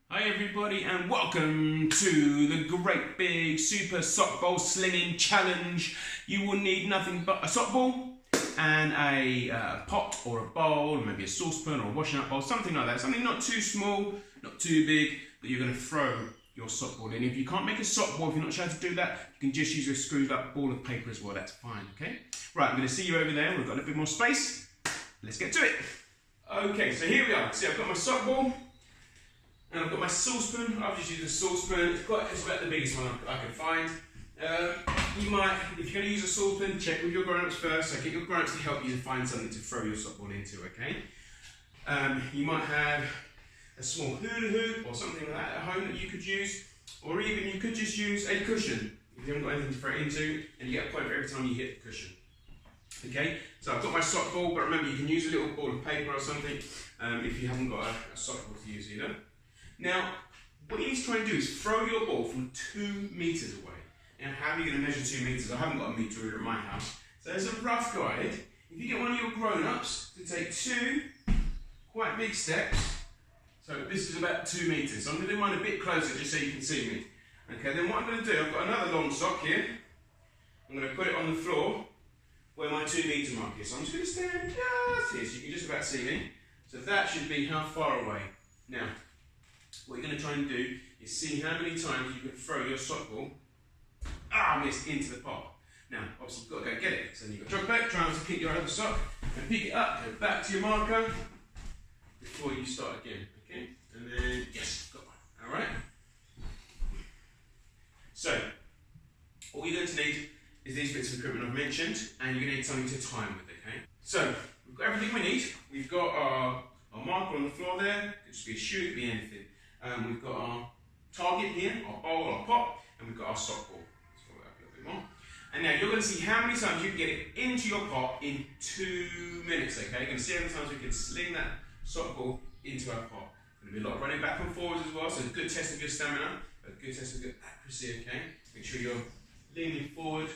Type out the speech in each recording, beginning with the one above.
Hi everybody and welcome to the great big super sock bowl slinging challenge. You will need nothing but a sock ball and a pot or a bowl, maybe a saucepan or a washing up bowl, something like that. Something not too small, not too big, but you're going to throw your sock ball in. If you can't make a sock ball, if you're not sure how to do that, you can just use a screwed up ball of paper as well, that's fine, okay? Right, I'm going to see you over there, we've got a little bit more space. Let's get to it. Okay, so here we are. See, I've got my sock ball. And I've got my saucepan. I've just used a saucepan. It's about the biggest one I can find. You might, if you're going to use a saucepan, check with your grown-ups first. So get your grown-ups to help you to find something to throw your sock ball into, okay? You might have a small hula hoop or something like that at home that you could use. Or even you could just use a cushion if you haven't got anything to throw it into and you get a point for every time you hit the cushion. Okay, so I've got my sock ball, but remember you can use a little ball of paper or something if you haven't got a sock ball to use either. Now, what you need to try and do is throw your ball from 2 meters away. Now, how are you going to measure 2 meters? I haven't got a meter reader at my house. So as a rough guide, if you get one of your grown-ups to take 2 quite big steps, so this is about 2 meters. So I'm going to do mine a bit closer just so you can see me. Okay, then what I'm going to do, I've got another long sock here. I'm going to put it on the floor where my 2 meter mark is. So I'm just going to stand just here so you can just about see me. So that should be how far away. Now, what you're going to try and do is see how many times you can throw your sock ball, missed, into the pot. Now, obviously you've got to go get it. So then you've got to jog back, try and kick your other sock, and pick it up, go back to your marker before you start again. Okay? And then, yes, got one. Alright? So, all you're going to need is these bits of equipment I've mentioned, and you're going to need something to time with, okay? So, we've got everything we need. We've got our marker on the floor there. It could just be a shoe, it could be anything. We've got our target here, our bowl, our pot, and we've got our sock ball. Let's follow that up a little bit more. And now you're going to see how many times you can get it into your pot in 2 minutes, okay? You're going to see how many times we can sling that sock ball into our pot. There's going to be a lot of running back and forwards as well, so a good test of your stamina, a good test of your accuracy, okay? Make sure you're leaning forward,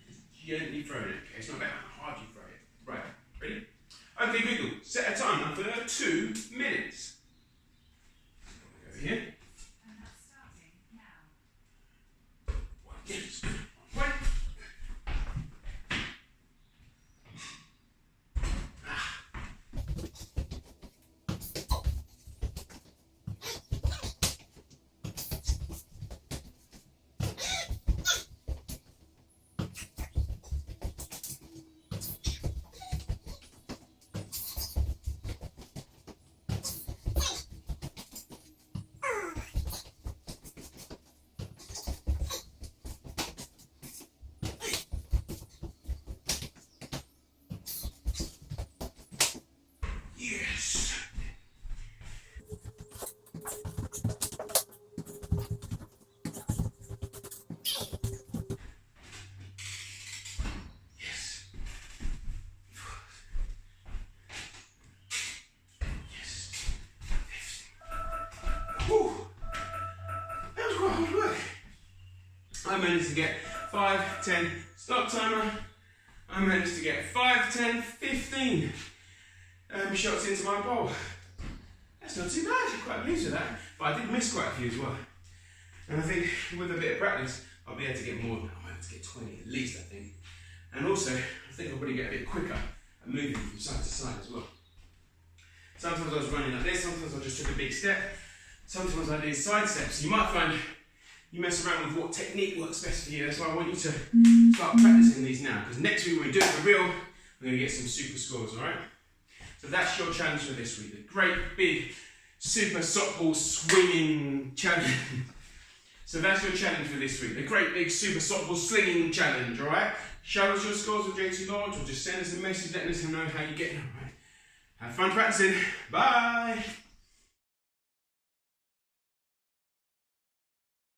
just gently throwing it, okay? It's not about how hard you throw it. Right, ready? Okay, Google, set a timer for 2 minutes. Here. And that's starting now. 1, yes. 1. Yes. Yes. Yes. Whew. That was quite hard work. I managed to get 5, 10, stop timer. I managed to get 5, 10, 15 shots into my bowl. That's not too bad, I'm quite pleased with that. But I did miss quite a few as well. And I think with a bit of practice, I'll be able to get more than that. I'll be able to get 20 at least, I think. And also, I think I'll probably get a bit quicker at moving from side to side as well. Sometimes I was running like this, sometimes I just took a big step, sometimes I did side steps. You might find you mess around with what technique works best for you. That's why I want you to start practicing these now. Because next week when we do it for real, we're going to get some super scores, alright? So that's your challenge for this week. The great big super sock ball swinging challenge. So that's your challenge for this week. The great big super sock ball slinging challenge, alright? Show us your scores with JT Lodge or just send us a message letting us know how you're getting on, alright? Have fun practicing. Bye!